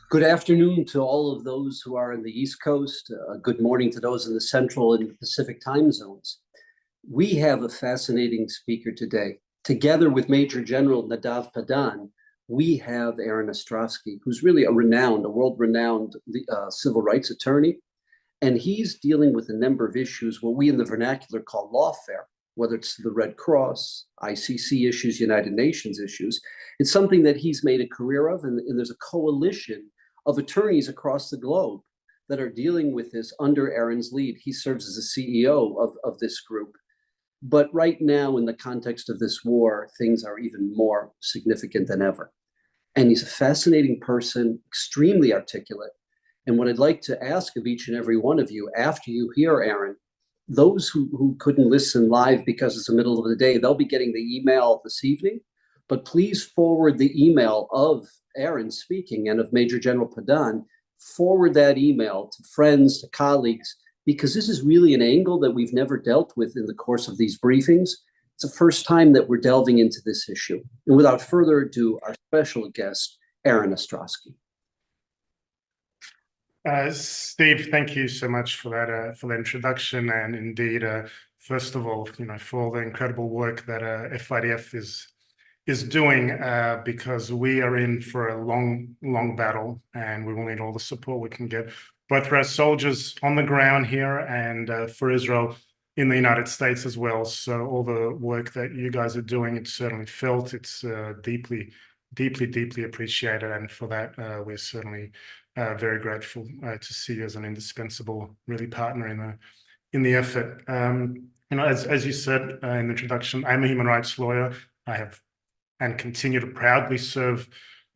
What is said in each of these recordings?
Good afternoon to all of those who are in the East Coast. Good morning to those in the Central and Pacific time zones. We have a fascinating speaker today. Together with Major General Nadav Padan, we have Arsen Ostrovsky, who's really a world-renowned civil rights attorney. And he's dealing with a number of issues, what we in the vernacular call lawfare, whether it's the Red Cross, ICC issues, United Nations issues. It's something that he's made a career of, and there's a coalition of attorneys across the globe that are dealing with this under Arsen's lead. He serves as the CEO of this group. But right now, in the context of this war, things are even more significant than ever. And he's a fascinating person, extremely articulate. And what I'd like to ask of each and every one of you, after you hear Arsen, those who couldn't listen live because it's the middle of the day, they'll be getting the email this evening. But please forward the email of Arsen speaking and of Major General Padan, forward that email to friends, to colleagues, because this is really an angle that we've never dealt with in the course of these briefings. It's the first time that we're delving into this issue. And without further ado, our special guest, Arsen Ostrovsky. Steve, thank you so much for that introduction, and indeed, first of all, for all the incredible work that FIDF is doing, because we are in for a long battle, and we will need all the support we can get, both for our soldiers on the ground here and for Israel in the United States as well. So all the work that you guys are doing, it's certainly felt. It's deeply appreciated, and for that, we're certainly very grateful to see you as an indispensable, really, partner in the effort. As you said in the introduction, I'm a human rights lawyer. I have and continue to proudly serve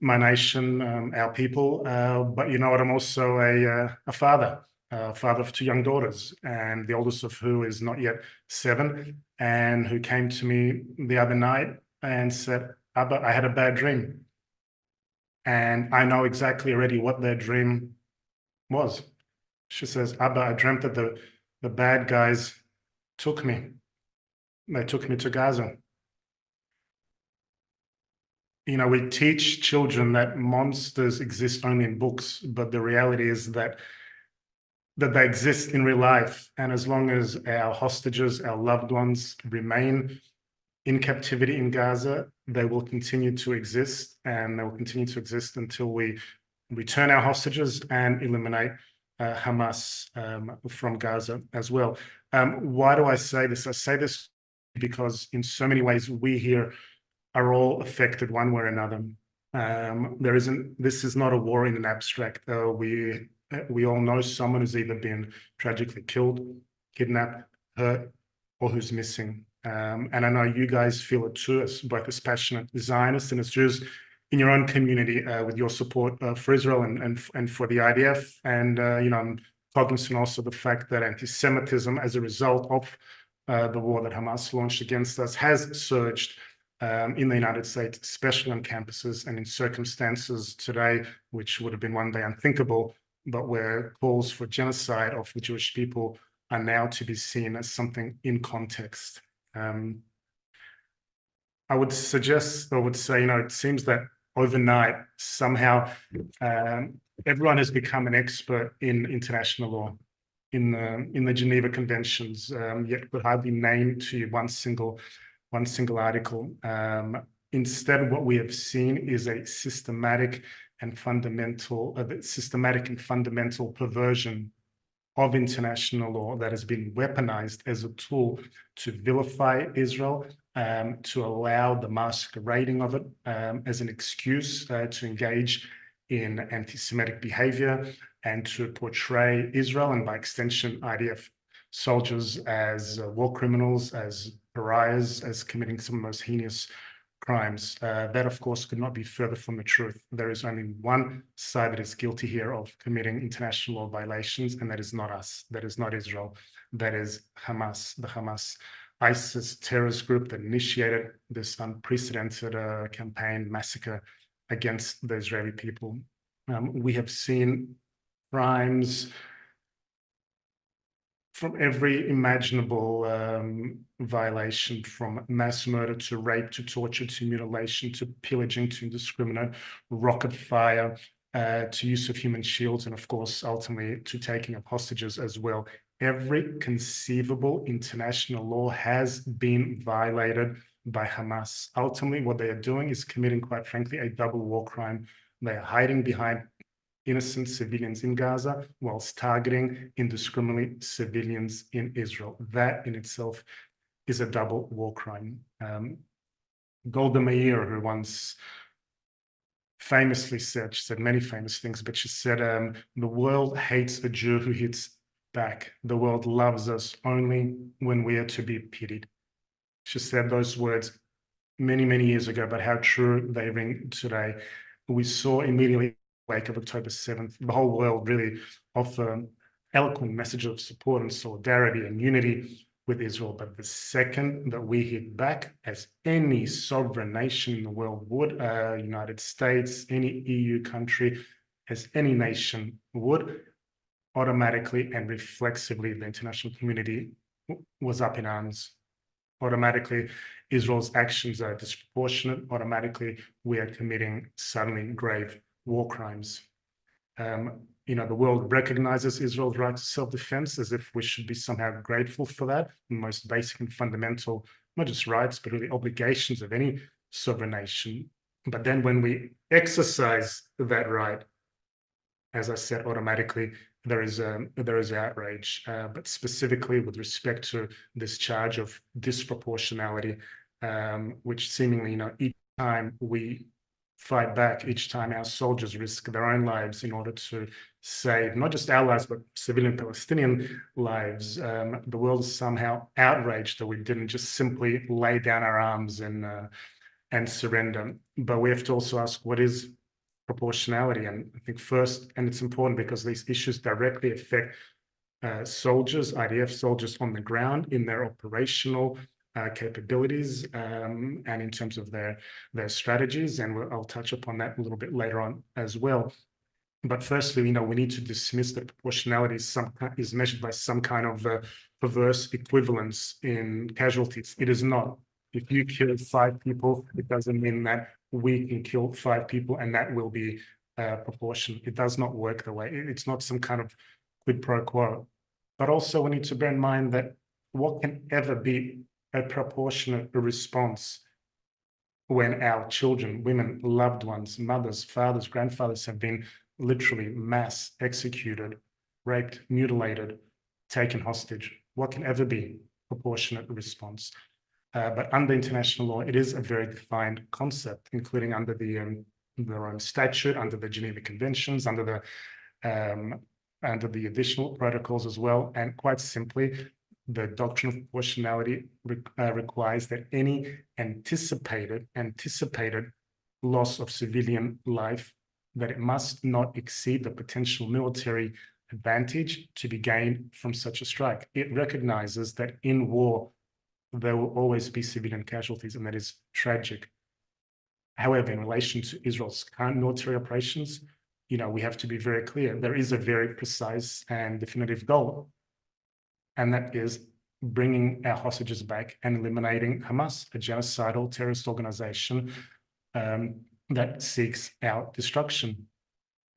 my nation, our people. But you know what? I'm also a father of two young daughters, and the oldest of who is not yet 7, and who came to me the other night and said, "Abba, I had a bad dream." And I know exactly already what their dream was. She says, "Abba, I dreamt that the bad guys took me. They took me to Gaza." We teach children that monsters exist only in books, but the reality is that they exist in real life. And as long as our hostages, our loved ones, remain in captivity in Gaza, they will continue to exist, and they will continue to exist until we return our hostages and eliminate Hamas from Gaza as well. Why do I say this? I say this because in so many ways we here are all affected one way or another. This is not a war in an abstract. We all know someone who's either been tragically killed, kidnapped, hurt, or who's missing. And I know you guys feel it too, as both as passionate Zionists and as Jews in your own community, with your support for Israel and for the IDF. And I'm cognizant also of the fact that anti-Semitism, as a result of the war that Hamas launched against us, has surged in the United States, especially on campuses and in circumstances today, which would have been one day unthinkable, but where calls for genocide of the Jewish people are now to be seen as something in context. I would suggest, or would say, it seems that overnight, somehow, everyone has become an expert in international law, in the Geneva Conventions, yet could hardly name to you one single article. Instead, what we have seen is a systematic and fundamental perversion of international law that has been weaponized as a tool to vilify Israel, to allow the masquerading of it as an excuse to engage in anti-Semitic behavior, and to portray Israel, and by extension IDF soldiers, as war criminals, as pariahs, as committing some of the most heinous crimes. That, of course, could not be further from the truth. There is only one side that is guilty here of committing international law violations, and that is not us. That is not Israel. That is Hamas, the Hamas ISIS terrorist group that initiated this unprecedented massacre against the Israeli people. We have seen crimes from every imaginable violation, from mass murder to rape to torture to mutilation to pillaging to indiscriminate rocket fire, to use of human shields, and of course, ultimately to taking of hostages as well. Every conceivable international law has been violated by Hamas. Ultimately, what they are doing is committing, quite frankly, a double war crime. They are hiding behind innocent civilians in Gaza whilst targeting indiscriminately civilians in Israel. That in itself is a double war crime. Golda Meir, who once famously said, she said many famous things, but she said, the world hates a Jew who hits back. The world loves us only when we are to be pitied. She said those words many, many years ago, but how true they ring today. We saw immediately in the wake of October 7th, the whole world really offer eloquent message of support and solidarity and unity with Israel. But the second that we hit back, as any sovereign nation in the world would, United States, any EU country, as any nation would, automatically and reflexively, the international community was up in arms. Automatically, Israel's actions are disproportionate. Automatically, we are committing suddenly grave war crimes. The world recognizes Israel's right to self-defense, as if we should be somehow grateful for that. The most basic and fundamental, not just rights, but really obligations of any sovereign nation. But then when we exercise that right, as I said, automatically there is outrage, but specifically with respect to this charge of disproportionality, which seemingly, each time we fight back, each time our soldiers risk their own lives in order to save not just our lives, but civilian Palestinian lives, the world is somehow outraged that we didn't just simply lay down our arms and surrender. But we have to also ask, what is proportionality? And I think first, and it's important because these issues directly affect soldiers, IDF soldiers on the ground in their operational capabilities and in terms of their strategies. And I'll touch upon that a little bit later on as well. But firstly, we need to dismiss that proportionality is measured by some kind of perverse equivalence in casualties. It is not. If you kill 5 people, it doesn't mean that we can kill 5 people and that will be proportion. It does not work the way. It's not some kind of quid pro quo. But also we need to bear in mind that what can ever be a proportionate response when our children, women, loved ones, mothers, fathers, grandfathers have been literally mass executed, raped, mutilated, taken hostage? What can ever be proportionate response? But under international law, it is a very defined concept, including under the Rome Statute, under the Geneva Conventions, under the additional protocols as well. And quite simply, the doctrine of proportionality requires that any anticipated loss of civilian life, that it must not exceed the potential military advantage to be gained from such a strike. It recognizes that in war, there will always be civilian casualties, and that is tragic. However, in relation to Israel's current military operations, we have to be very clear. There is a very precise and definitive goal, and that is bringing our hostages back and eliminating Hamas, a genocidal terrorist organization that seeks our destruction.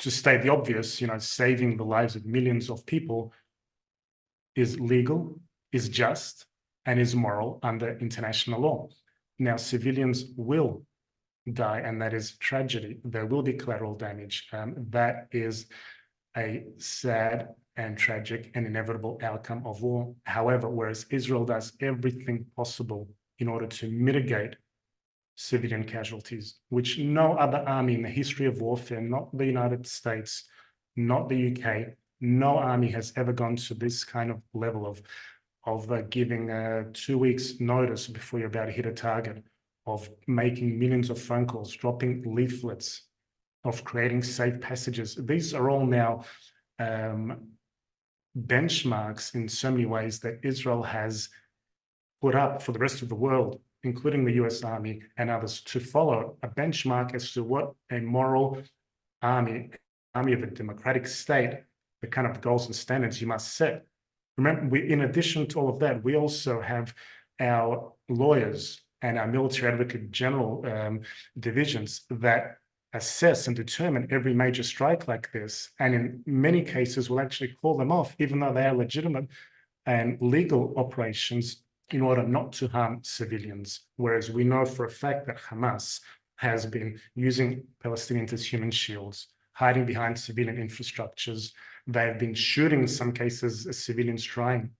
To state the obvious, saving the lives of millions of people is legal, is just, and is moral under international law. Now, civilians will die, and that is tragedy. There will be collateral damage. That is a sad and tragic and inevitable outcome of war. However, whereas Israel does everything possible in order to mitigate civilian casualties, which no other army in the history of warfare, not the United States, not the UK, no army has ever gone to this kind of level of giving 2 weeks notice before you're about to hit a target, of making millions of phone calls, dropping leaflets, of creating safe passages. These are all now benchmarks in so many ways that Israel has put up for the rest of the world, including the US Army and others, to follow, a benchmark as to what a moral army of a democratic state, the kind of goals and standards you must set. Remember, in addition to all of that, we also have our lawyers and our military advocate general divisions that assess and determine every major strike like this, and in many cases will actually call them off, even though they are legitimate and legal operations, in order not to harm civilians. Whereas we know for a fact that Hamas has been using Palestinians as human shields, hiding behind civilian infrastructures. They have been shooting, in some cases, civilians trying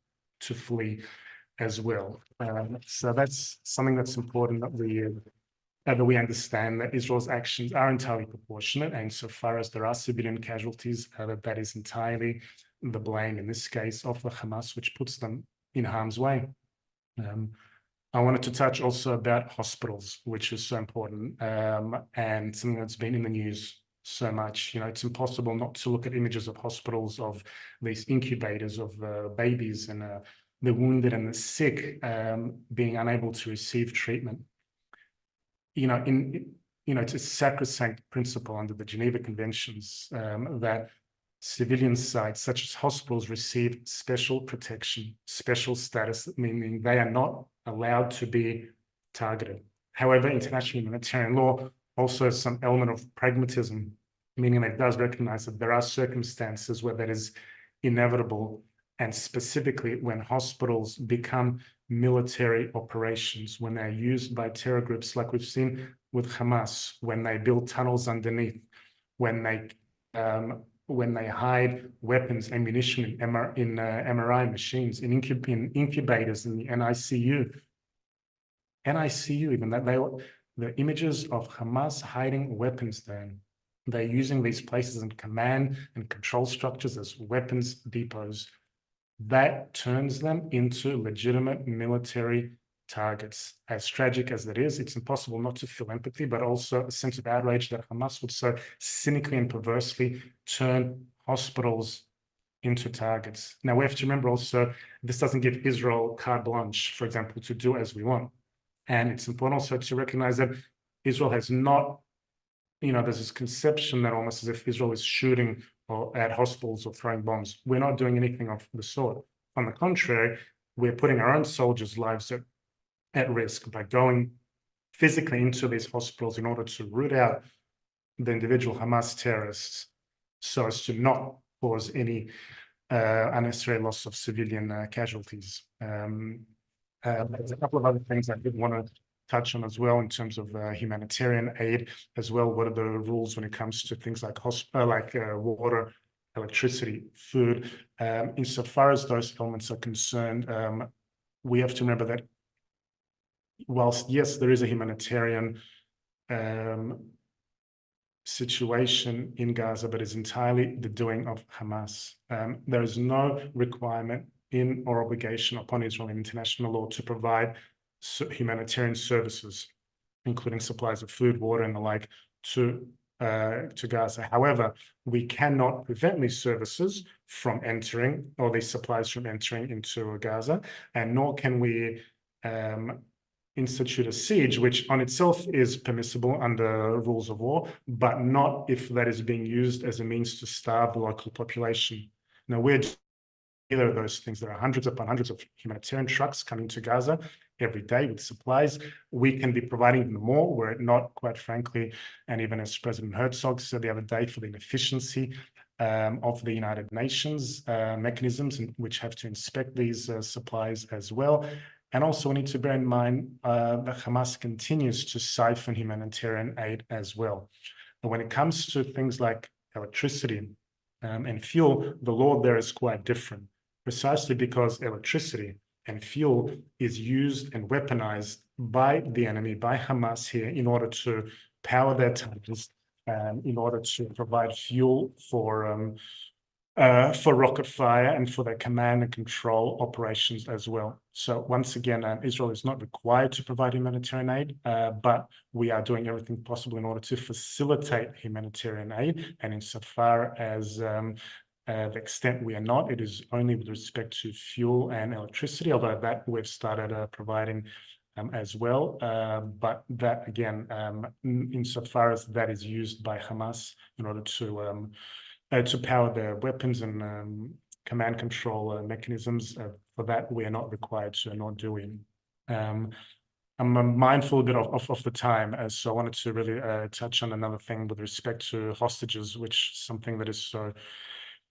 to flee as well. So that's something that's important, that we understand that Israel's actions are entirely proportionate, and so far as there are civilian casualties, that is entirely the blame, in this case, of the Hamas, which puts them in harm's way. I wanted to touch also about hospitals, which is so important, and something that's been in the news so much. It's impossible not to look at images of hospitals, of these incubators, of babies and the wounded and the sick being unable to receive treatment. It's a sacrosanct principle under the Geneva Conventions that civilian sites such as hospitals receive special protection, special status, meaning they are not allowed to be targeted. However, international humanitarian law also has some element of pragmatism, meaning it does recognize that there are circumstances where that is inevitable, and specifically when hospitals become military operations, when they're used by terror groups like we've seen with Hamas, when they build tunnels underneath, when they hide weapons, ammunition in MRI machines, in incubators, in the NICU even, that the images of Hamas hiding weapons there. They're using these places in command and control structures as weapons depots. That turns them into legitimate military targets. As tragic as that is, it's impossible not to feel empathy, but also a sense of outrage that Hamas would so cynically and perversely turn hospitals into targets. Now, we have to remember also, this doesn't give Israel carte blanche, for example, to do as we want. And it's important also to recognize that Israel has not, there's this conception that almost as if Israel is shooting at hospitals or throwing bombs. We're not doing anything of the sort. On the contrary, we're putting our own soldiers' lives at risk by going physically into these hospitals in order to root out the individual Hamas terrorists, so as to not cause any unnecessary loss of civilian casualties. There's a couple of other things I did want to touch on as well in terms of humanitarian aid as well. What are the rules when it comes to things like water, electricity, food? Insofar as those elements are concerned, we have to remember that whilst, yes, there is a humanitarian situation in Gaza, but it's entirely the doing of Hamas. There is no requirement or obligation upon Israel in international law to provide humanitarian services, including supplies of food, water, and the like, to Gaza. However, we cannot prevent these services from entering, or these supplies from entering into Gaza, and nor can we institute a siege, which on itself is permissible under rules of war, but not if that is being used as a means to starve the local population. Now, we're either of those things. There are hundreds upon hundreds of humanitarian trucks coming to Gaza every day with supplies. We can be providing them more, were it not, quite frankly, and even as President Herzog said the other day, for the inefficiency of the United Nations mechanisms, which have to inspect these supplies as well. And also we need to bear in mind that Hamas continues to siphon humanitarian aid as well. And when it comes to things like electricity and fuel, the law there is quite different, precisely because electricity and fuel is used and weaponized by the enemy, by Hamas here, in order to power their tunnels, in order to provide fuel for rocket fire and for their command and control operations as well. So once again, Israel is not required to provide humanitarian aid, but we are doing everything possible in order to facilitate humanitarian aid. And insofar as the extent we are not, it is only with respect to fuel and electricity, although that we've started providing as well. But that, again, insofar as that is used by Hamas in order to power their weapons and command control mechanisms, for that we are not required to, nor do we. I'm mindful a bit of the time, so I wanted to really touch on another thing with respect to hostages, which is something that is so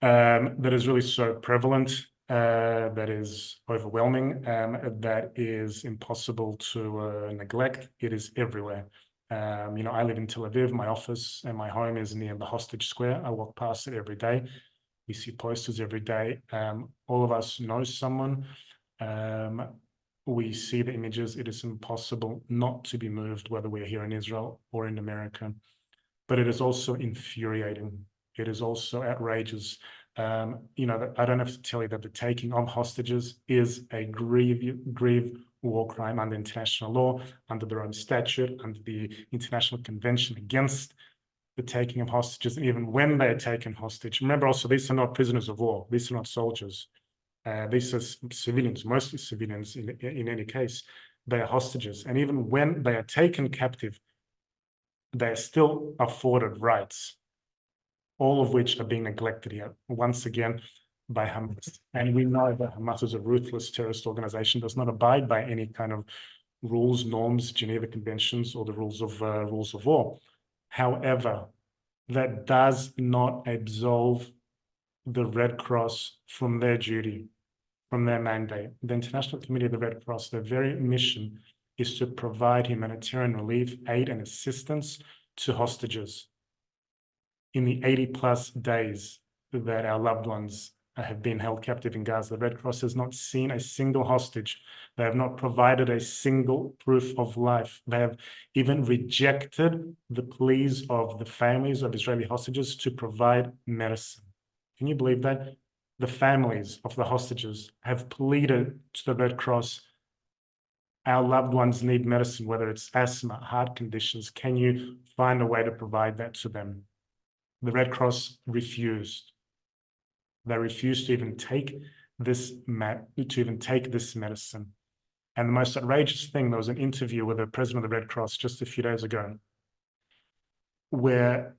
that is really so prevalent, that is overwhelming, that is impossible to neglect. It is everywhere. I live in Tel Aviv. My office and my home is near the hostage square. I walk past it every day. We see posters every day. All of us know someone. We see the images. It is impossible not to be moved, whether we're here in Israel or in America. But it is also infuriating. It is also outrageous. I don't have to tell you that the taking of hostages is a grave war crime under international law, under the Rome Statute, under the International Convention against the taking of hostages, and even when they are taken hostage. Remember also, these are not prisoners of war. These are not soldiers. These are civilians, mostly civilians in any case. They are hostages. And even when they are taken captive, they are still afforded rights, all of which are being neglected here, once again, by Hamas. And we know that Hamas is a ruthless terrorist organization, does not abide by any kind of rules, norms, Geneva Conventions, or the rules of war. However, that does not absolve the Red Cross from their duty, from their mandate. The International Committee of the Red Cross, their very mission is to provide humanitarian relief, aid, and assistance to hostages. In the 80+ days that our loved ones have been held captive in Gaza, the Red Cross has not seen a single hostage. They have not provided a single proof of life. They have even rejected the pleas of the families of Israeli hostages to provide medicine. Can you believe that? The families of the hostages have pleaded to the Red Cross, our loved ones need medicine, whether it's asthma, heart conditions. Can you find a way to provide that to them? The Red Cross refused. They refused to even take this medicine. And the most outrageous thing, there was an interview with the president of the Red Cross just a few days ago, where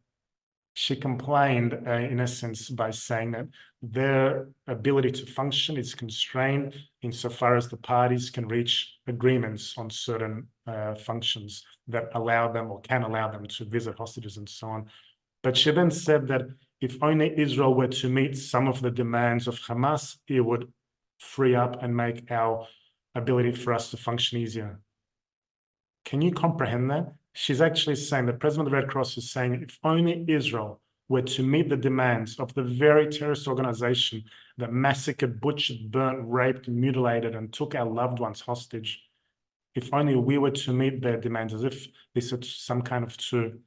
she complained, in essence, by saying that their ability to function is constrained insofar as the parties can reach agreements on certain functions that allow them or can allow them to visit hostages and so on. But she then said that if only Israel were to meet some of the demands of Hamas, it would free up and make our ability for us to function easier. Can you comprehend that? She's actually saying, the president of the Red Cross is saying, if only Israel were to meet the demands of the very terrorist organization that massacred, butchered, burnt, raped, mutilated, and took our loved ones hostage, if only we were to meet their demands, as if this is some kind of two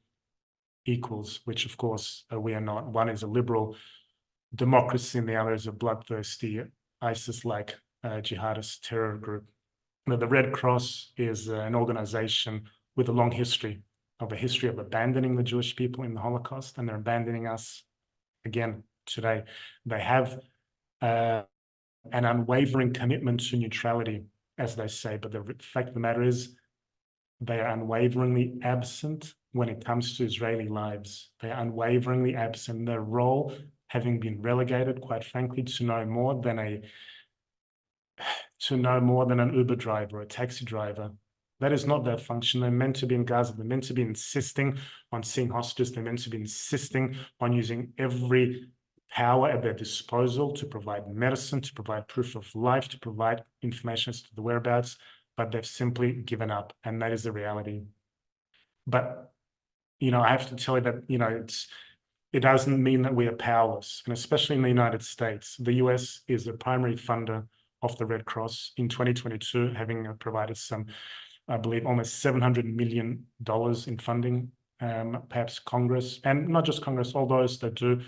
equals, which of course we are not. One is a liberal democracy and the other is a bloodthirsty ISIS-like jihadist terror group. Now, the Red Cross is an organization with a long history of abandoning the Jewish people in the Holocaust, and they're abandoning us again today. They have an unwavering commitment to neutrality, as they say, but the fact of the matter is they are unwaveringly absent when it comes to Israeli lives. They are unwaveringly absent. Their role having been relegated, quite frankly, to no more than an Uber driver, a taxi driver. That is not their function. They're meant to be in Gaza. They're meant to be insisting on seeing hostages. They're meant to be insisting on using every power at their disposal to provide medicine, to provide proof of life, to provide information as to the whereabouts, but they've simply given up, and that is the reality. But, I have to tell you that, it doesn't mean that we are powerless, and especially in the United States. The US is the primary funder of the Red Cross in 2022, having provided some, I believe, almost $700 million in funding. Perhaps Congress, and not just Congress, all those that do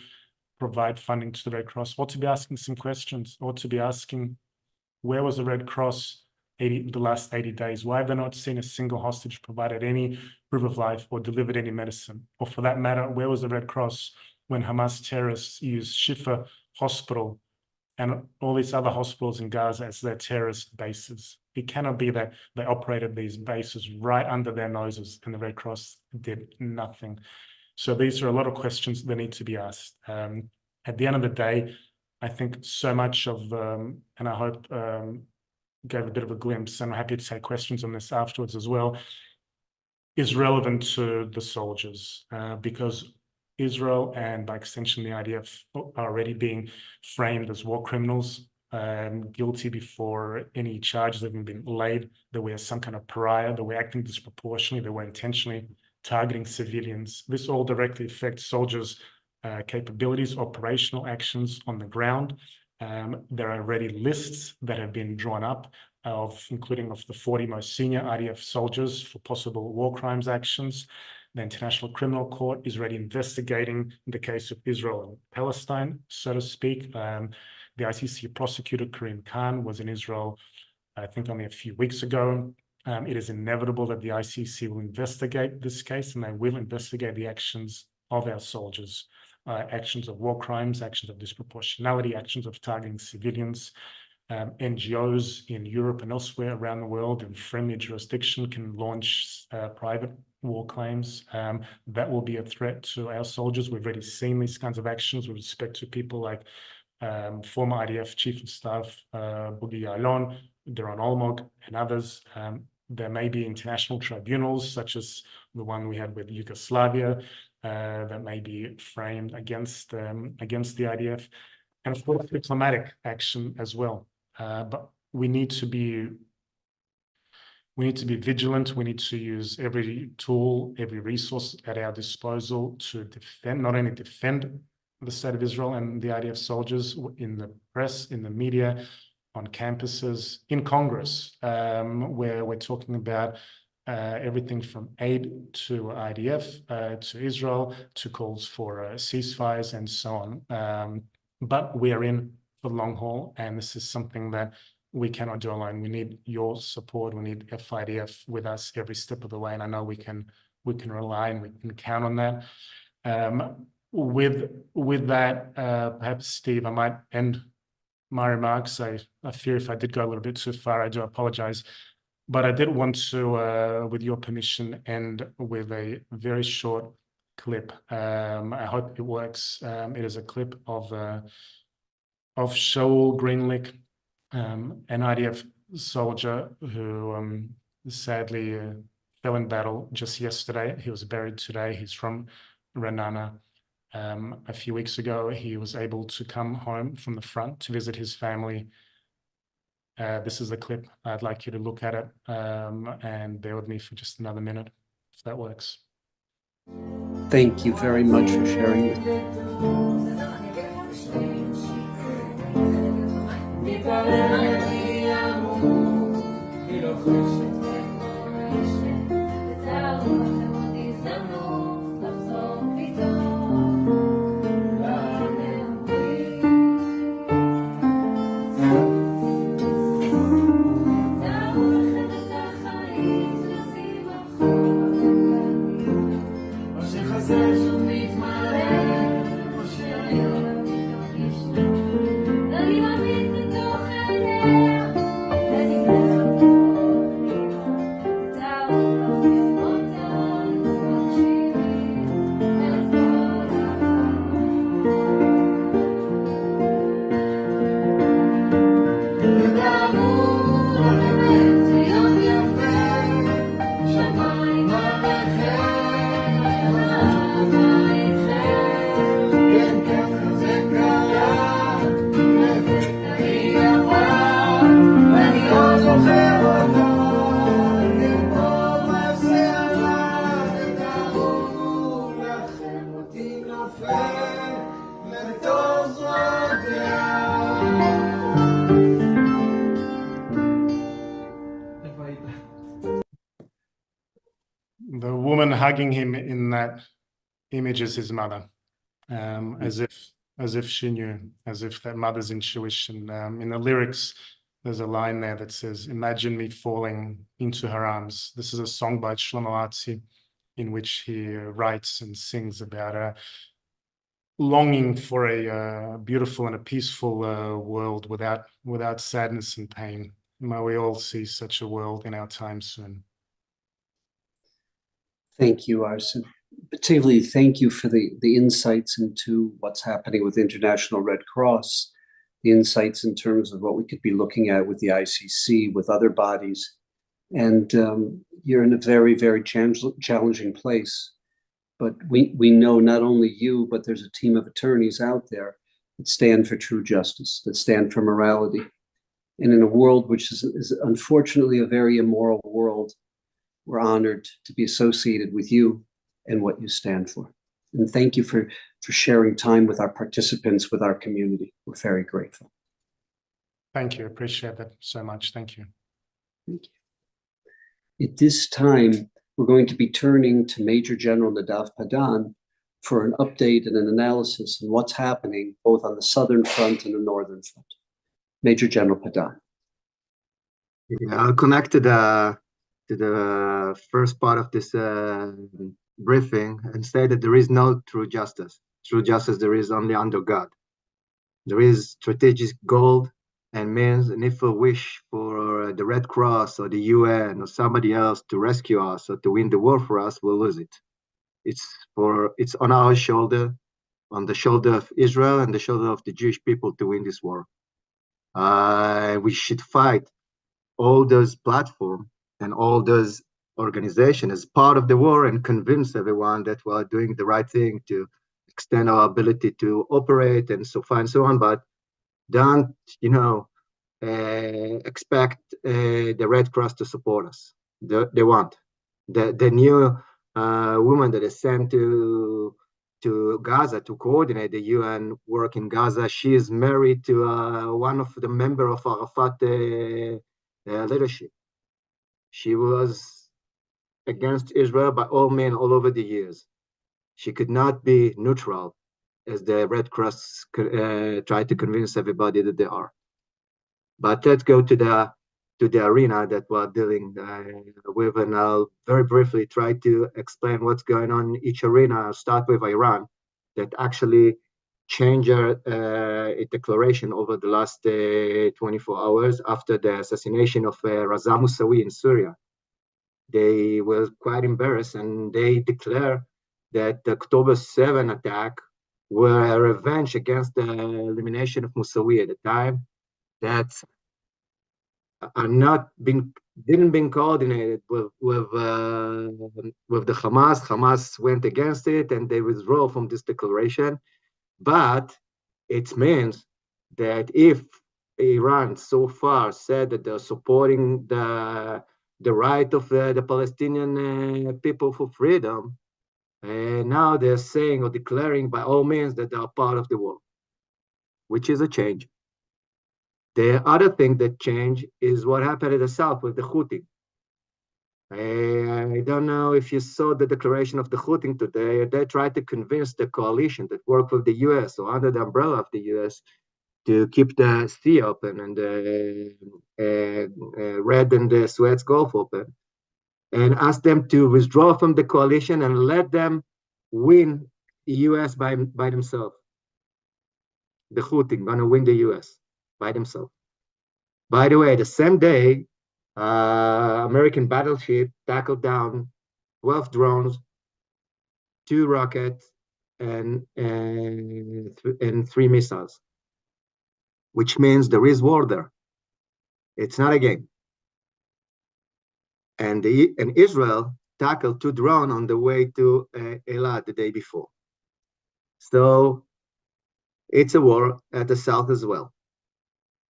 provide funding to the Red Cross, ought to be asking some questions, ought to be asking, where was the Red Cross the last 80 days? Why have they not seen a single hostage, provided any proof of life, or delivered any medicine? Or for that matter, where was the Red Cross when Hamas terrorists used Shifa Hospital and all these other hospitals in Gaza as their terrorist bases? It cannot be that they operated these bases right under their noses and the Red Cross did nothing. So these are a lot of questions that need to be asked. At the end of the day, I think so much of, and I hope gave a bit of a glimpse, and I'm happy to take questions on this afterwards as well, is relevant to the soldiers, because Israel and by extension the IDF are already being framed as war criminals, guilty before any charges have been laid, that we're some kind of pariah, that we're acting disproportionately, that we're intentionally targeting civilians. This all directly affects soldiers' capabilities, operational actions on the ground. There are already lists that have been drawn up including of the 40 most senior IDF soldiers for possible war crimes actions. The International Criminal Court is already investigating the case of Israel and Palestine, so to speak. The ICC prosecutor, Karim Khan, was in Israel, I think only a few weeks ago. It is inevitable that the ICC will investigate this case, and they will investigate the actions of our soldiers, actions of war crimes, actions of disproportionality, actions of targeting civilians. NGOs in Europe and elsewhere around the world in friendly jurisdiction can launch private war claims. That will be a threat to our soldiers. We've already seen these kinds of actions with respect to people like former IDF Chief of Staff Bogi Ya'alon, Doron Olmog, and others. There may be international tribunals, such as the one we had with Yugoslavia, that may be framed against the IDF, and of course diplomatic action as well. But we need to be vigilant. We need to use every tool, every resource at our disposal to defend, not only defend the state of Israel and the IDF soldiers in the press, in the media, on campuses, in Congress, where we're talking about everything from aid to IDF, to Israel, to calls for ceasefires and so on. But we are in for the long haul, and this is something that we cannot do alone. We need your support. We need FIDF with us every step of the way, and I know we can rely and we can count on that. With that, perhaps Steve, I might end my remarks. I fear if I did go a little bit too far, I do apologize. But I did want to, with your permission, end with a very short clip. I hope it works. It is a clip of Shaul Greenlick, an IDF soldier who sadly fell in battle just yesterday. He was buried today. He's from Renana. A few weeks ago, he was able to come home from the front to visit his family. This is a clip. I'd like you to look at it and bear with me for just another minute, if that works. Thank you very much for sharing this. The woman hugging him in that image is his mother, as if she knew, as if that mother's intuition. In the lyrics, there's a line there that says, "Imagine me falling into her arms." This is a song by Shlomo Artzi, in which he writes and sings about a longing for a beautiful and a peaceful world without sadness and pain. May we all see such a world in our time soon. Thank you, Arsen. Particularly, thank you for the insights into what's happening with the International Red Cross the insights in terms of what we could be looking at with the ICC, with other bodies. And you're in a very, very challenging place. But we know not only you, but there's a team of attorneys out there that stand for true justice, that stand for morality. And in a world which is unfortunately a very immoral world, we're honored to be associated with you and what you stand for. And thank you for sharing time with our participants, with our community. We're very grateful. Thank you. Appreciate that so much. Thank you. Thank you. At this time, we're going to be turning to Major General Nadav Padan for an update and an analysis on what's happening both on the southern front and the northern front. Major General Padan. Yeah, I'll connect to the first part of this briefing and say that there is no true justice. True justice there is only under God. There is strategic goal and means, and if we wish for the Red Cross or the UN or somebody else to rescue us or to win the war for us, we'll lose it. It's on our shoulder, on the shoulder of Israel and the shoulder of the Jewish people to win this war. We should fight all those platforms and all those organizations as part of the war and convince everyone that we are doing the right thing to extend our ability to operate and so far and so on. But don't, expect the Red Cross to support us. They won't. The new woman that is sent to Gaza to coordinate the UN work in Gaza, she is married to one of the members of Arafat leadership. She was against Israel by all means all over the years. She could not be neutral, as the Red Cross tried to convince everybody that they are. But let's go to the arena that we're dealing with, and I'll very briefly try to explain what's going on in each arena. I'll start with Iran, that actually changed its declaration over the last 24 hours after the assassination of Raza Mousawi in Syria. They were quite embarrassed, and they declared that the October 7 attack were a revenge against the elimination of Mousawi at the time. That didn't been coordinated with the Hamas. Hamas went against it and they withdrew from this declaration. But it means that if Iran so far said that they're supporting the right of the Palestinian people for freedom, now they're saying or declaring by all means that they are part of the war, which is a change. The other thing that changed is what happened in the south with the Houthis. I don't know if you saw the declaration of the Houthis today. They tried to convince the coalition that worked with the US or under the umbrella of the US to keep the sea open and the Red and the Suez Gulf open, and ask them to withdraw from the coalition and let them win the US by themselves. The Houthis gonna win the US by themselves. By the way, the same day, American battleship tackled down 12 drones, 2 rockets, and 3 missiles, which means there is war there. It's not a game. And Israel tackled 2 drones on the way to Eilat the day before. So it's a war at the south as well.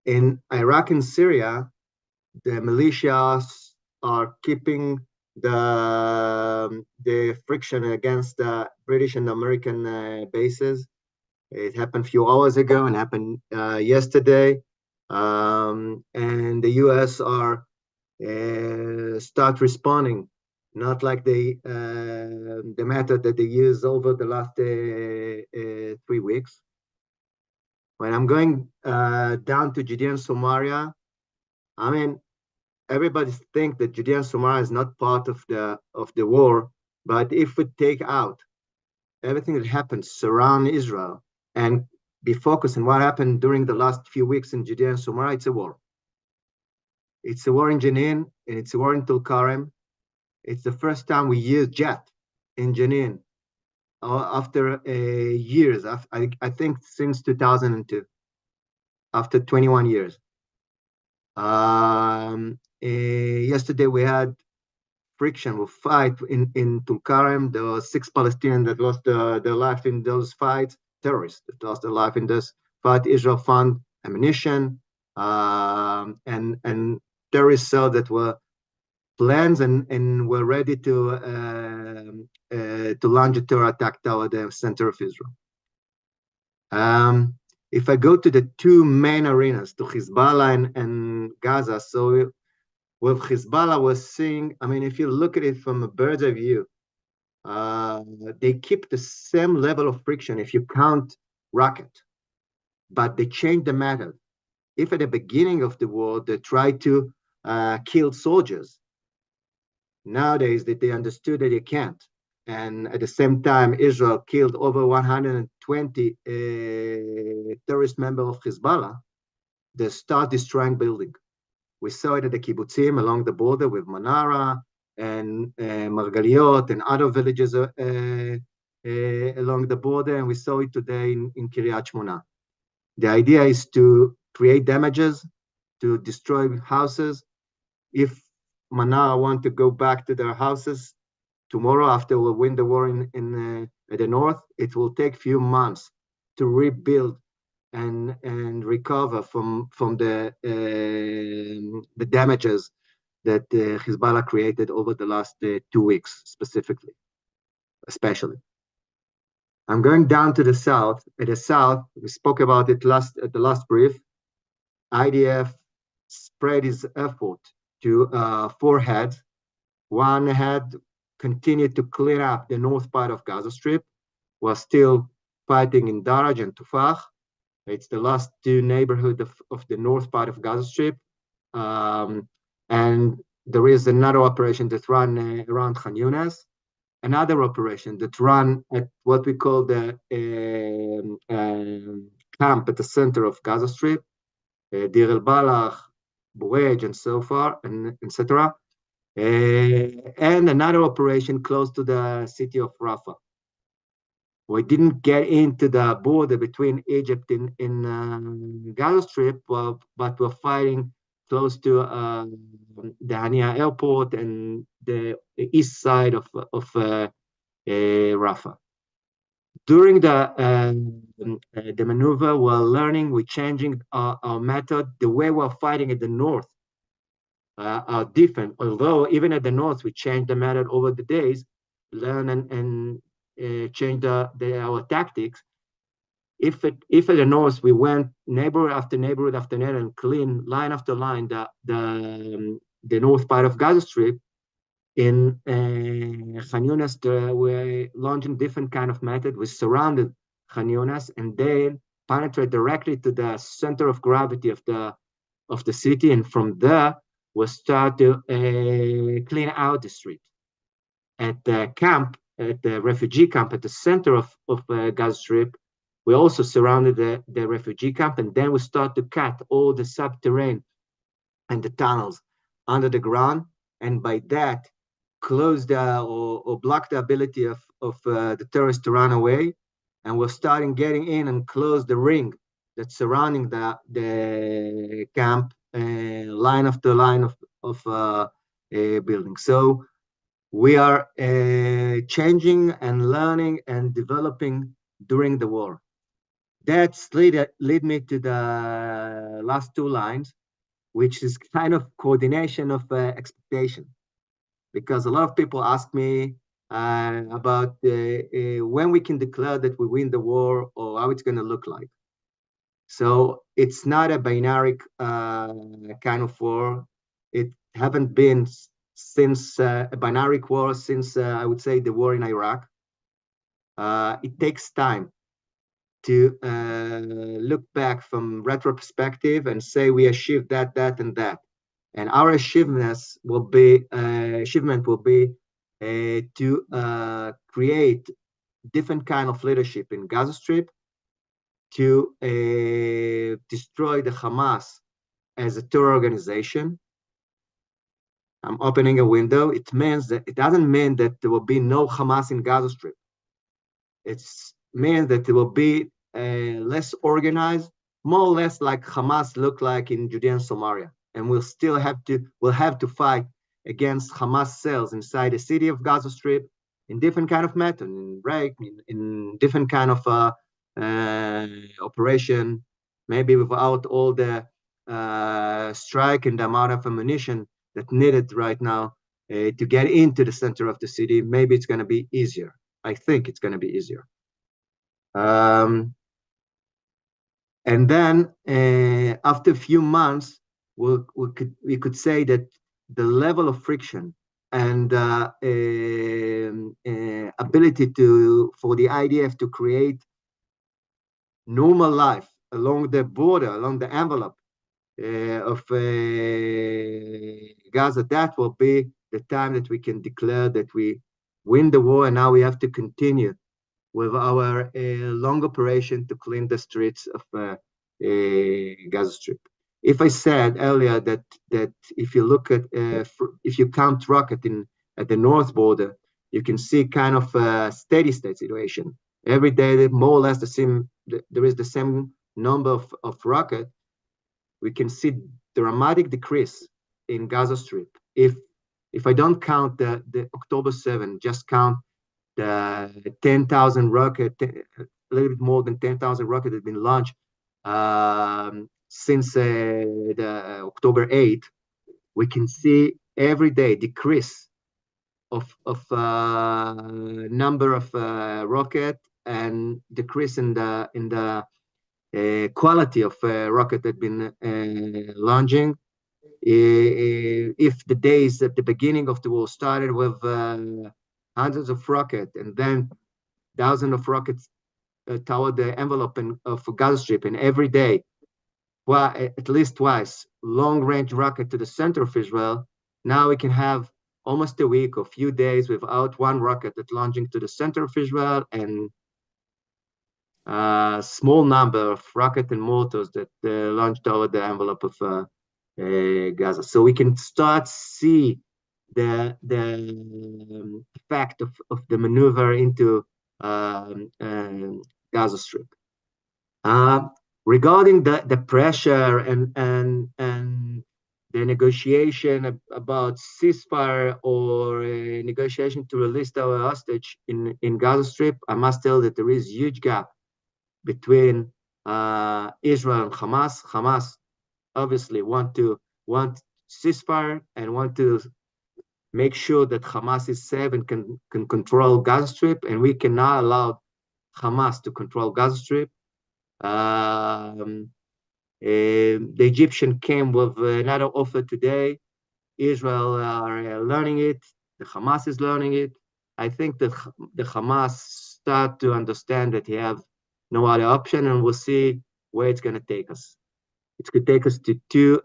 In Iraq and Syria, the militias are keeping the friction against the British and American bases. It happened a few hours ago and happened yesterday. And the US are start responding, not like the method that they used over the last 3 weeks. When I'm going down to Judea and Samaria, I mean, everybody thinks that Judea and Samaria is not part of the war, but if we take out everything that happens surround Israel and be focused on what happened during the last few weeks in Judea and Samaria, it's a war. It's a war in Jenin, and it's a war in Tulkarem. It's the first time we use jet in Jenin after years, I think since 2002. after 21 years. Yesterday we had friction, we fight in Tulkarem. There were 6 Palestinians that lost their life in those fights, terrorists that lost their life in this fight. Israel found ammunition and terrorist cells that were plans and were ready to launch a terror attack toward the center of Israel. If I go to the 2 main arenas, to Hezbollah and Gaza, so with Hezbollah, we're seeing, I mean, if you look at it from a bird's eye view, they keep the same level of friction if you count rocket, but they change the method. If at the beginning of the war, they tried to kill soldiers, nowadays that they understood that they can't. And at the same time, Israel killed over 120 terrorist members of Hezbollah. They start destroying buildings. We saw it at the kibbutzim along the border with Manara and Margaliot and other villages along the border, and we saw it today in Kiryat Shmona. The idea is to create damages, to destroy houses. If Manara want to go back to their houses tomorrow after we win the war in the north, it will take few months to rebuild and recover from the damages that Hezbollah created over the last 2 weeks, specifically, especially. I'm going down to the south. At the south, we spoke about it at the last brief. IDF spread its effort to 4 heads. One head continued to clean up the north part of Gaza Strip. We're still fighting in Daraj and Tufah. It's the last 2 neighborhoods of the north part of Gaza Strip. And there is another operation that run around Khan Yunis, another operation that run at what we call the camp at the center of Gaza Strip, Deir el-Balach, Burej, and so far, and etc. And another operation close to the city of Rafah. We didn't get into the border between Egypt and Gaza Strip, but we're fighting close to the Hania airport and the east side of Rafah. During the maneuver, we're learning, we're changing our method. The way we're fighting at the north are different. Although even at the north, we changed the method over the days, learn and change our tactics. If at the north we went neighborhood after neighborhood after neighborhood and clean line after line the north part of Gaza Strip, in Khan Yunis we're launching different kind of method. We surrounded Khan Yunis and then penetrate directly to the center of gravity of the city, and from there we start to clean out the street. At the camp, at the refugee camp at the center of Gaza Strip, we also surrounded the refugee camp, and then we start to cut all the subterranean and the tunnels under the ground, and by that close or block the ability of the terrorists to run away. And we're starting getting in and close the ring that's surrounding the camp, line after line of buildings. So we are changing and learning and developing during the war. That's lead me to the last 2 lines, which is kind of coordination of expectation. Because a lot of people ask me about when we can declare that we win the war or how it's going to look like. So it's not a binary kind of war. It haven't been since a binary war since I would say the war in Iraq. It takes time to look back from retro perspective and say we achieved that, and that. And our achievement will be to create different kind of leadership in Gaza Strip, to destroy the Hamas as a terror organization. I'm opening a window. It doesn't mean that there will be no Hamas in Gaza Strip. It means that it will be less organized, more or less like Hamas look like in Judea and Samaria, and we'll have to fight against Hamas cells inside the city of Gaza Strip in different kind of method, in break, in different kind of operation, maybe without all the strike and the amount of ammunition that needed right now to get into the center of the city. Maybe it's going to be easier. I think it's going to be easier. And then after a few months, we could say that the level of friction and ability for the IDF to create normal life along the border, along the envelope of Gaza, that will be the time that we can declare that we win the war, and now we have to continue with our long operation to clean the streets of Gaza Strip. If I said earlier that if you look at if you count rocket at the north border, you can see kind of a steady state situation. Every day, more or less the same. There is the same number of rocket. We can see dramatic decrease in Gaza Strip. If I don't count the October 7, just count the 10,000 rocket, a little bit more than 10,000 rocket have been launched since the October 8, we can see every day decrease of number of rocket and decrease in the quality of rocket that been launching. If the days at the beginning of the war started with hundreds of rockets and then thousands of rockets toward the envelope of Gaza Strip, and every day, well, at least twice, long-range rocket to the center of Israel, now we can have almost a week or few days without one rocket that launching to the center of Israel, and a small number of rocket and mortars that launch toward the envelope of Gaza. So we can start see the effect of the maneuver into Gaza Strip. Regarding the pressure and the negotiation about ceasefire or negotiation to release our hostage in Gaza Strip, I must tell that there is a huge gap between Israel and Hamas. Hamas obviously want ceasefire and want to make sure that Hamas is safe and can control Gaza Strip, and we cannot allow Hamas to control Gaza Strip. The Egyptian came with another offer today. Israel are learning it. The Hamas is learning it. I think that the Hamas start to understand that they have no other option, and we'll see where it's going to take us. It could take us to two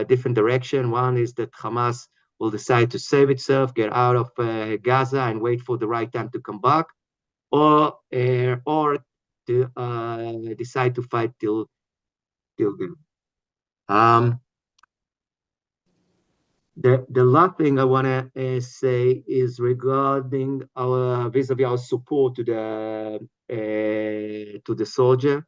different directions. One is that Hamas will decide to save itself, get out of Gaza, and wait for the right time to come back, or to decide to fight till then. The last thing I want to say is regarding our vis-a-vis our support to the soldier.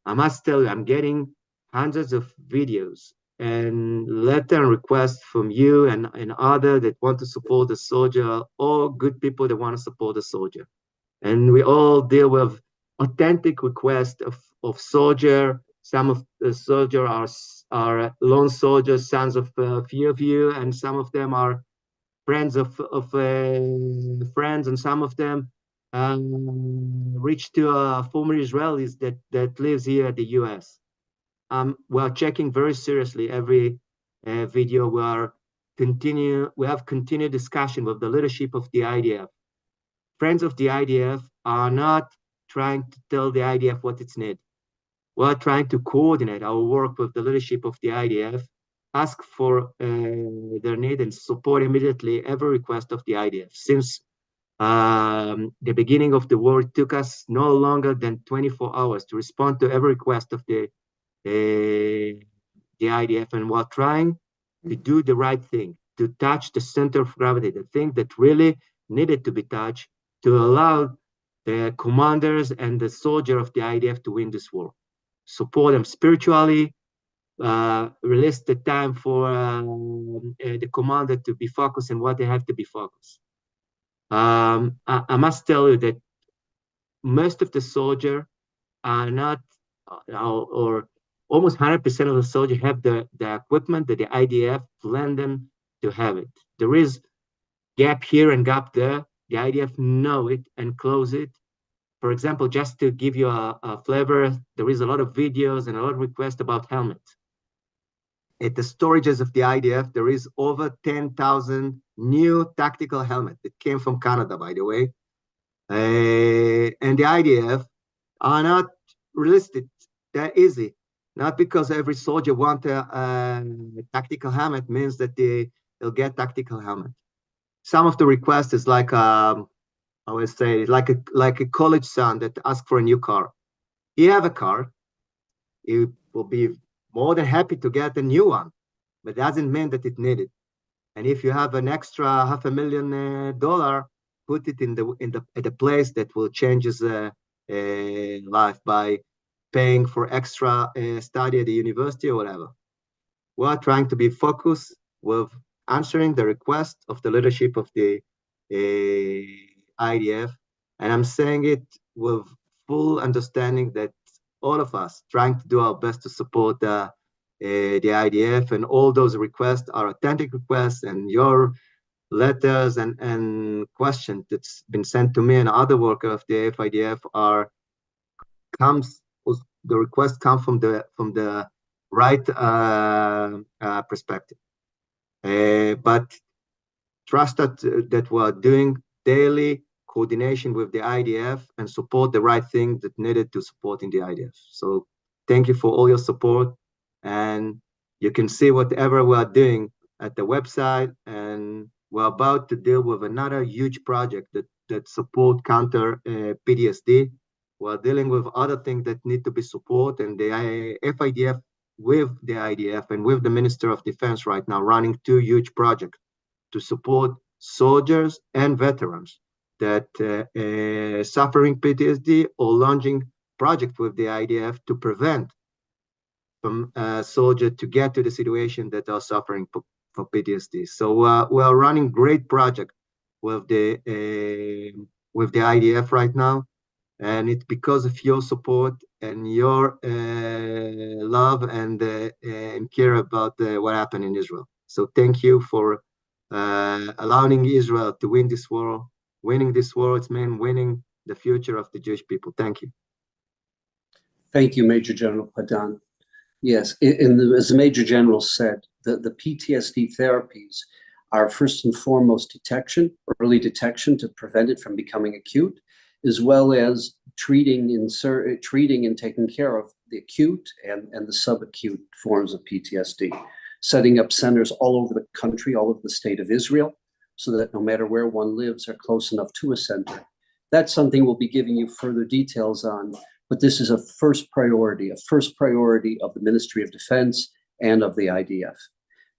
I must tell you, I'm getting hundreds of videos and letter and requests from you and others that want to support the soldier, or good people that want to support the soldier. And we all deal with authentic requests of soldier. Some of the soldiers are lone soldiers, sons of a few of you, and some of them are friends of friends, and some of them reach to former Israelis that lives here at the U.S. We are checking very seriously every video. We have continued discussion with the leadership of the IDF. Friends of the IDF are not trying to tell the IDF what it's need. We're trying to coordinate our work with the leadership of the IDF, ask for their need, and support immediately every request of the IDF. Since the beginning of the war, it took us no longer than 24 hours to respond to every request of the IDF, and we're trying to do the right thing, to touch the center of gravity, the thing that really needed to be touched to allow the commanders and the soldier of the IDF to win this war. support them spiritually, release the time for the commander to be focused on what they have to be focused. I must tell you that most of the soldiers are not, or almost 100% of the soldiers have the equipment that the IDF planned them to have it. There is gap here and gap there. The IDF know it and close it. For example, just to give you a flavor, there is a lot of videos and a lot of requests about helmets. At the storages of the IDF, there is over 10,000 new tactical helmets that came from Canada, by the way. And the IDF are not released it that easy. Not because every soldier wants a tactical helmet means that they'll get tactical helmet. Some of the requests is like I would say like a college son that asks for a new car. You have a car, you will be more than happy to get a new one, but doesn't mean that it needed. And if you have an extra $500,000, put it at a place that will change his life by paying for extra study at the university or whatever. We are trying to be focused with answering the request of the leadership of the IDF, and I'm saying it with full understanding that all of us trying to do our best to support the IDF, and all those requests are authentic requests, and your letters and questions that's been sent to me and other workers of the FIDF the request come from the right perspective. But trust that we are doing daily coordination with the IDF and support the right thing that needed to support in the IDF. So thank you for all your support, and you can see whatever we are doing at the website, and we're about to deal with another huge project that support counter PTSD. We're dealing with other things that need to be supported, and the FIDF with the IDF and with the Minister of Defense right now running two huge projects to support soldiers and veterans that suffering PTSD, or launching project with the IDF to prevent from soldiers to get to the situation that are suffering for PTSD. So we are running great project with the IDF right now, and it's because of your support and your love and care about what happened in Israel. So thank you for allowing Israel to win this war. Winning this war, it's mean winning the future of the Jewish people. Thank you. Thank you, Major General Padan. Yes, as the Major General said, the PTSD therapies are first and foremost detection, early detection to prevent it from becoming acute, as well as treating and taking care of the acute and the subacute forms of PTSD, setting up centers all over the country, all over the state of Israel, so that no matter where one lives, they're close enough to a center. That's something we'll be giving you further details on, but this is a first priority of the Ministry of Defense and of the IDF.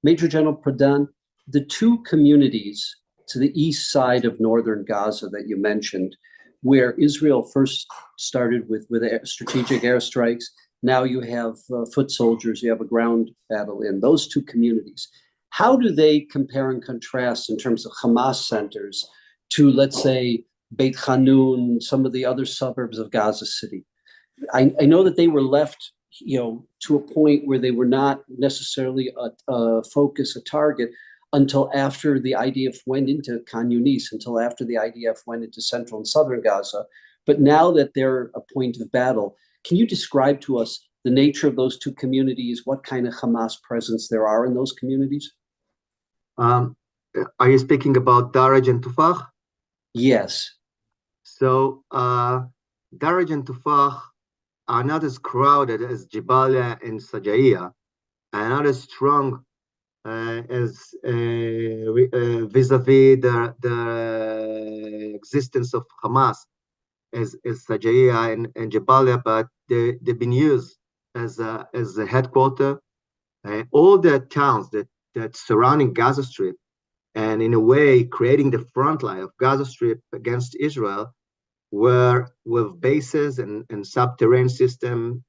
Major General Padan, the two communities to the east side of northern Gaza that you mentioned, where Israel first started with strategic airstrikes, now you have foot soldiers, you have a ground battle in those two communities. How do they compare and contrast in terms of Hamas centers to, let's say, Beit Hanun, some of the other suburbs of Gaza City? I know that they were left, to a point where they were not necessarily a focus, a target, until after the IDF went into Khan Yunis, until after the IDF went into central and southern Gaza. But now that they're a point of battle, can you describe to us the nature of those two communities, what kind of Hamas presence there are in those communities? Are you speaking about Daraj and Tufah? Yes. So Daraj and Tufah are not as crowded as Jabalia and Sajaiya, and not as strong as vis-a-vis the existence of Hamas as Sajaiya and Jabalia, but they've been used as a headquarter. All the towns that surrounding Gaza Strip, and in a way creating the front line of Gaza Strip against Israel, were with bases and subterranean system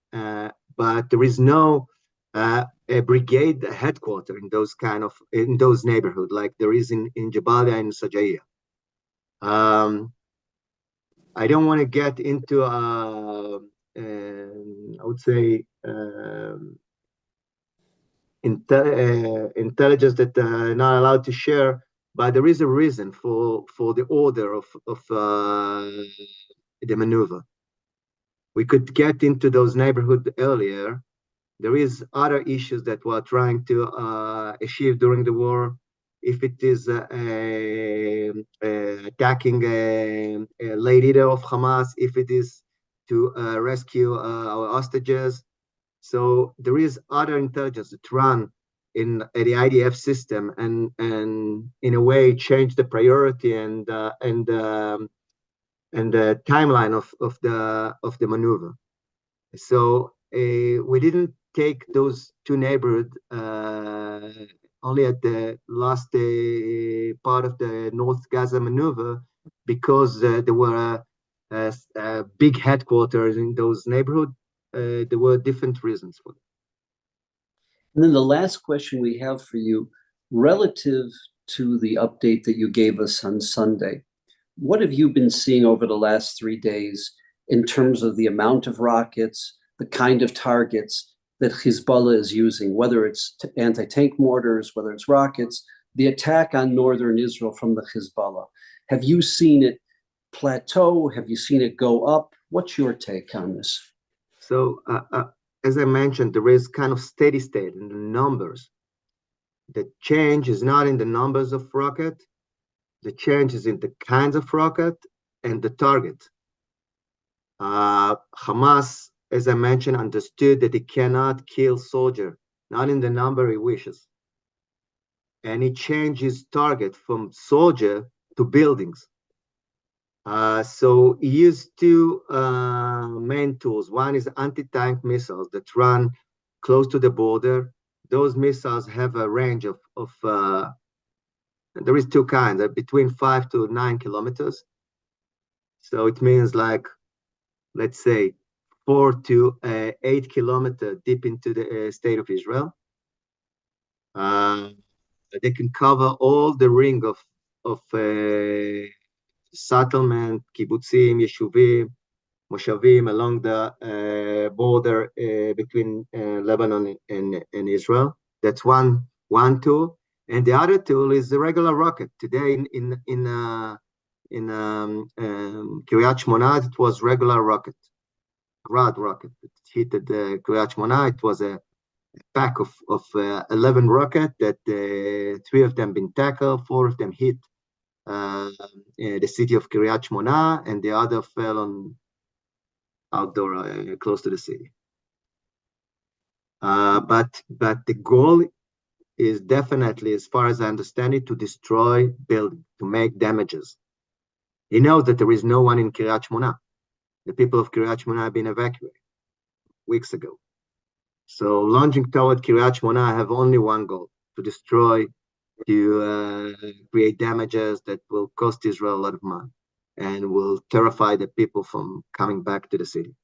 but there is no a brigade headquarters in those neighborhoods like there is in Jabalia and Sajaya. I don't want to get into I would say intelligence that I'm not allowed to share, but there is a reason for the order of the maneuver. We could get into those neighborhoods earlier. There is other issues that we're trying to achieve during the war. If it is attacking a leader of Hamas, if it is to rescue our hostages. So there is other intelligence that run in the IDF system and in a way change the priority and the timeline of the maneuver. So we didn't take those two neighborhoods only at the last part of the North Gaza maneuver because there were big headquarters in those neighborhoods. There were different reasons for that. And then the last question we have for you, relative to the update that you gave us on Sunday, what have you been seeing over the last 3 days in terms of the amount of rockets, the kind of targets that Hezbollah is using, whether it's anti-tank mortars, whether it's rockets, the attack on northern Israel from the Hezbollah? Have you seen it plateau? Have you seen it go up? What's your take on this? So, as I mentioned, there is kind of steady state in the numbers. The change is not in the numbers of rocket. The change is in the kinds of rocket and the target. Hamas, as I mentioned, understood that it cannot kill soldier, not in the number he wishes. And he changed his target from soldier to buildings. So he used two main tools. One is anti-tank missiles that run close to the border. Those missiles have a range of there is two kinds, between 5 to 9 kilometers. So it means like, let's say, 4 to 8 kilometers deep into the state of Israel. They can cover all the ring of settlement, kibbutzim, yeshuvim, moshavim along the border between Lebanon and Israel. That's one tool, and the other tool is the regular rocket. Today in Kiryat Shmona, it was regular rocket, Rad rocket. It hit the Kiryat Shmona. It was a pack of 11 rockets that 3 of them been tackled, 4 of them hit the city of Kiryat Shmona, and the other fell on outdoor close to the city. But the goal is definitely, as far as I understand it, to destroy buildings, to make damages. He knows that there is no one in Kiryat Shmona. The people of Kiryat Shmona have been evacuated weeks ago. So launching toward Kiryat Shmona have only one goal: to destroy, to create damages that will cost Israel a lot of money and will terrify the people from coming back to the city.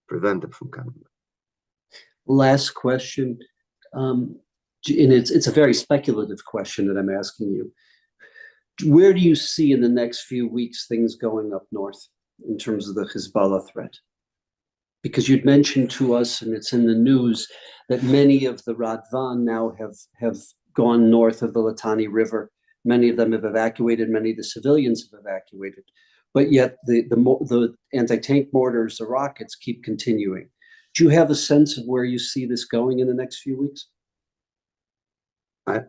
Prevent them from coming back. Last question, and it's a very speculative question that I'm asking you. Where do you see in the next few weeks things going up north in terms of the Hezbollah threat? Because you'd mentioned to us, and it's in the news, that many of the Radvan now have gone north of the Litani River. Many of them have evacuated, many of the civilians have evacuated. But yet the anti-tank mortars, the rockets keep continuing. Do you have a sense of where you see this going in the next few weeks?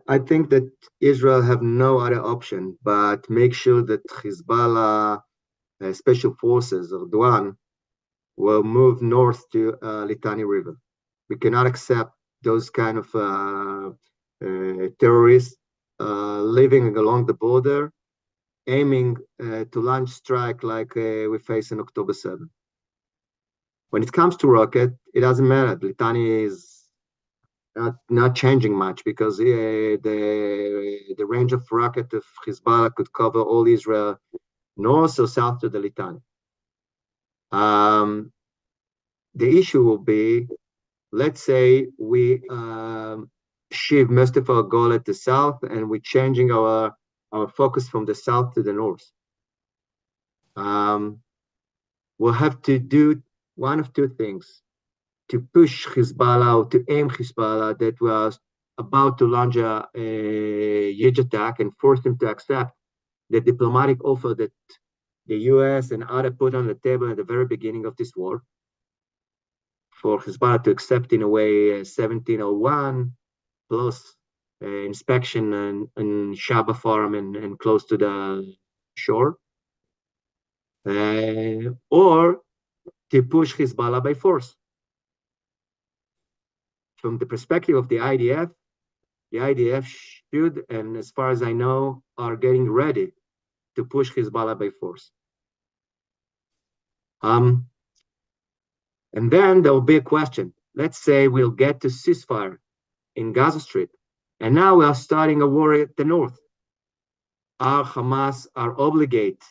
I think that Israel have no other option but make sure that Hezbollah special forces, or Duan, will move north to Litani River. We cannot accept those kind of terrorists living along the border, aiming to launch strike like we faced on October 7th. When it comes to rocket, it doesn't matter. Litani is not changing much because the range of rocket of Hezbollah could cover all Israel, north or south to the Litani. the issue will be, let's say we achieve most of our goal at the south, and we're changing our focus from the south to the north. We'll have to do one of two things: to push Hezbollah, or to aim Hezbollah that was about to launch a huge attack, and force them to accept the diplomatic offer that the US and others put on the table at the very beginning of this war, for Hezbollah to accept in a way 1701 plus inspection and Shaba farm and close to the shore, or to push Hezbollah by force. From the perspective of the IDF should, and as far as I know, are getting ready to push Hezbollah by force. And then there will be a question. Let's say we'll get to ceasefire in Gaza Strip, and now we are starting a war at the north. Are Hamas are obligated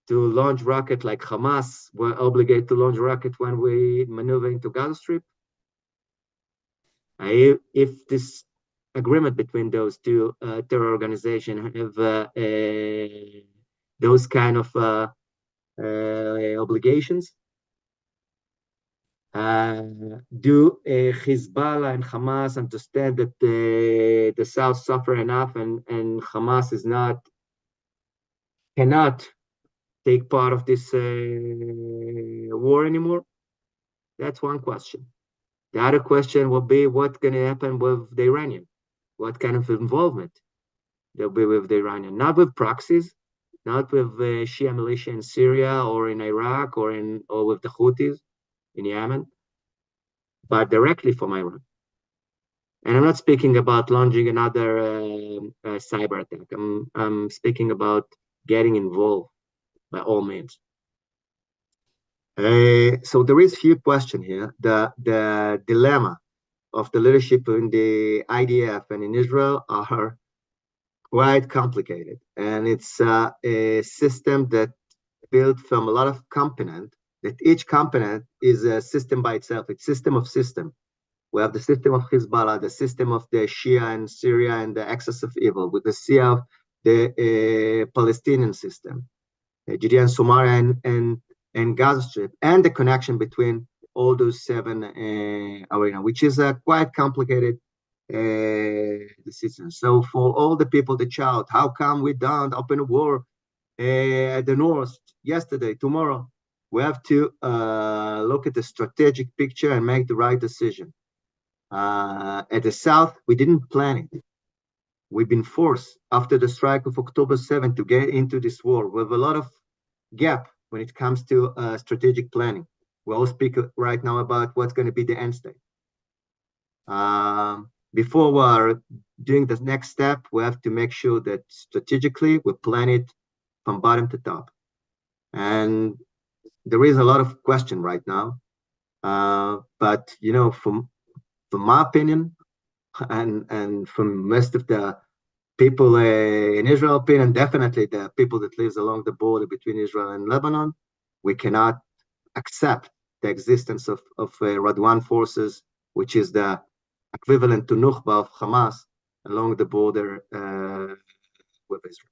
to launch rocket like Hamas were obligated to launch rocket when we maneuver into Gaza Strip? If this agreement between those two terror organizations have those kind of obligations, do Hezbollah and Hamas understand that the South suffer enough, and Hamas cannot take part of this war anymore? That's one question. The other question will be, what's going to happen with the Iranian? What kind of involvement there'll be with the Iranian? Not with proxies, not with Shia militia in Syria or in Iraq or with the Houthis in Yemen, but directly from Iran. And I'm not speaking about launching another cyber attack. I'm speaking about getting involved by all means. So there is a few questions here. The dilemma of the leadership in the IDF and in Israel are quite complicated, and it's a system that built from a lot of components, that each component is a system by itself. It's system of system. We have the system of Hezbollah, the system of the Shia in Syria and the axis of evil, with the Shia of the Palestinian system, Judea and Samaria and Gaza Strip, and the connection between all those seven arenas, which is a quite complicated decision. So for all the people that shout, how come we don't open a war at the north yesterday, tomorrow? We have to look at the strategic picture and make the right decision. At the south, we didn't plan it. We've been forced after the strike of October 7th to get into this war with a lot of gap when it comes to strategic planning. We all speak right now about what's going to be the end state. Before we are doing the next step, we have to make sure that strategically we plan it from bottom to top. And there is a lot of question right now. But, you know, from my opinion, and from most of the people in Israel opinion, definitely the people that lives along the border between Israel and Lebanon, we cannot accept the existence of Radwan forces, which is the equivalent to Nukhba of Hamas along the border with Israel.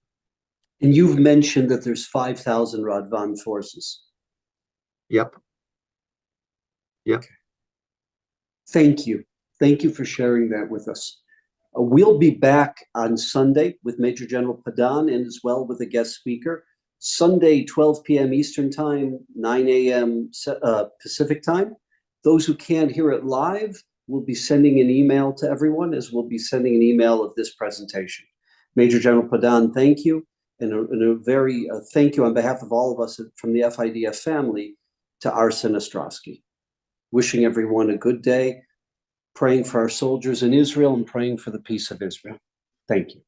And you've mentioned that there's 5,000 Radwan forces. Yep. Okay. Thank you. Thank you for sharing that with us. We'll be back on Sunday with Major General Padan and as well with a guest speaker. Sunday, 12 p.m. Eastern Time, 9 a.m. Pacific Time. Those who can't hear it live, we'll be sending an email to everyone, as we'll be sending an email of this presentation. Major General Padan, thank you. And a very thank you on behalf of all of us from the FIDF family to Arsen Ostrovsky. Wishing everyone a good day, praying for our soldiers in Israel and praying for the peace of Israel. Thank you.